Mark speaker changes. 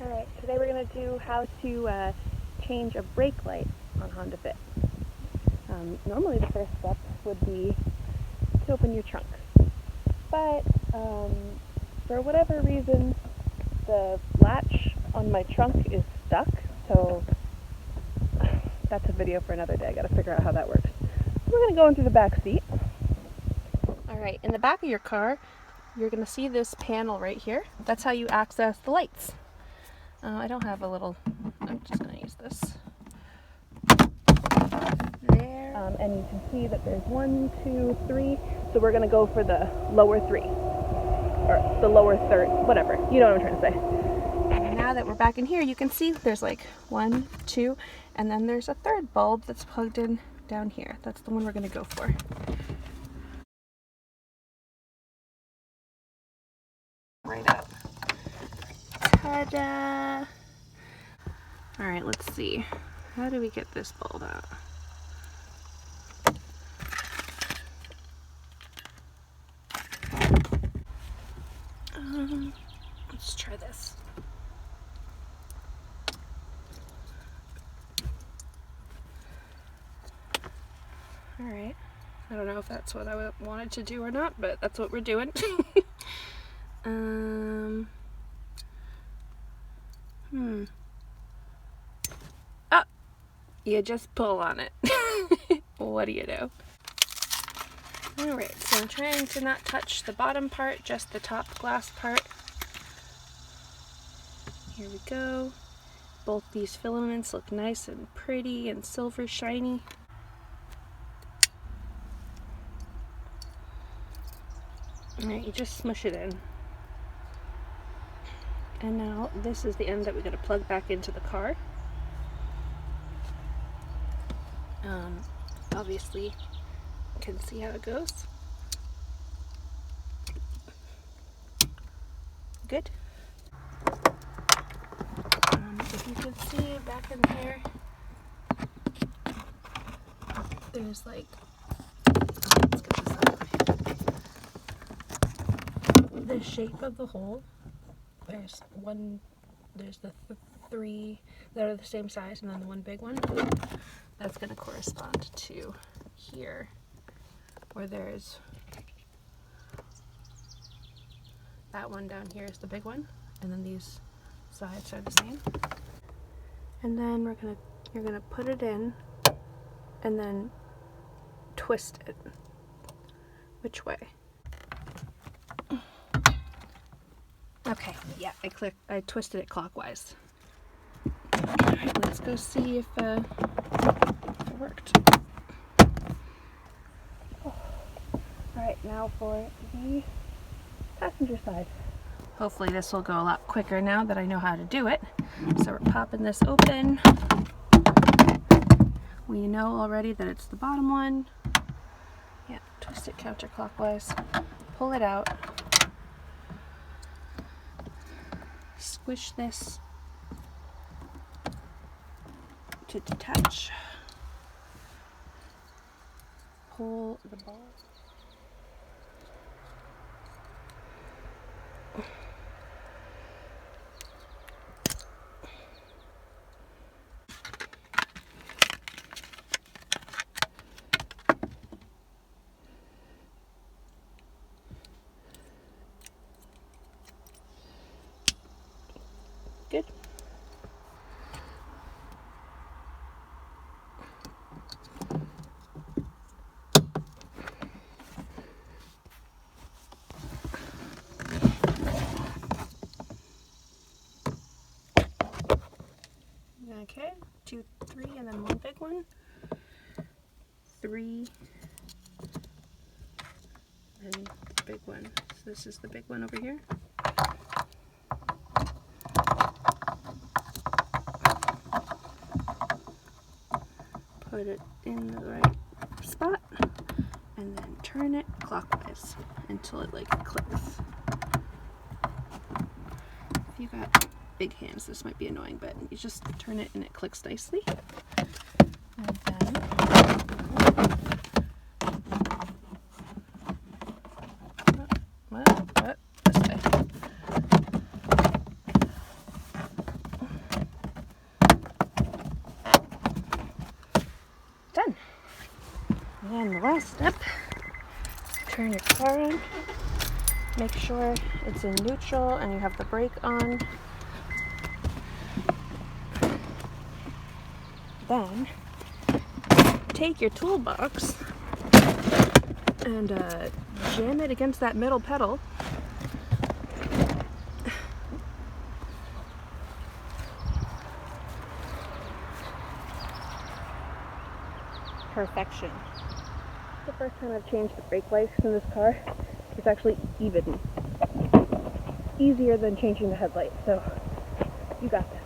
Speaker 1: Alright, today we're going to do how to change a brake light on Honda Fit. Normally the first step would be to open your trunk, but for whatever reason the latch on my trunk is stuck, so that's a video for another day. I got to figure out how that works. So we're going to go into the back seat. Alright, in the back of your car you're going to see this panel right here. That's how you access the lights. I don't have a little, I'm just going to use this. There. And you can see that there's 1, 2, 3. So we're going to go for the lower 3. Or the lower third, whatever. You know what I'm trying to say. And now that we're back in here, you can see there's like 1, 2, and then there's a third bulb that's plugged in down here. That's the one we're going to go for. Right up. Ta-da! Alright, let's see. How do we get this bulb out? Let's try this. Alright. I don't know if that's what I wanted to do or not, but that's what we're doing. Oh! You just pull on it. What do you know? Alright, so I'm trying to not touch the bottom part, just the top glass part. Here we go. Both these filaments look nice and pretty and silver shiny. Alright, you just smush it in. And now this is the end that we're going to plug back into the car. Obviously, you can see how it goes. Good. If you can see back in here, there's like, let's get this out of the way. The shape of the hole, there's the 3 that are the same size, and then the one big one. That's going to correspond to here, where there's that one down here is the big one, and then these sides are the same. And then you're gonna put it in, and then twist it. Which way? Okay, yeah, I twisted it clockwise. Alright, let's go see if it worked. Alright, now for the passenger side. Hopefully this will go a lot quicker now that I know how to do it. So we're popping this open. We know already that it's the bottom one. Yeah, twist it counterclockwise. Pull it out. Squish this to detach. Pull the ball. Good. Okay, 2, 3, and then one big one. 3, and big one. So this is the big one over here. Put it in the right spot, and then turn it clockwise until it like clicks. If you got big hands, this might be annoying, but you just turn it and it clicks nicely. And then what? This way. And the last step, turn your car on. Make sure it's in neutral and you have the brake on. Then, take your toolbox and jam it against that middle pedal. Perfection. The first time I've changed the brake lights in this car, it's actually even easier than changing the headlights, so you got this.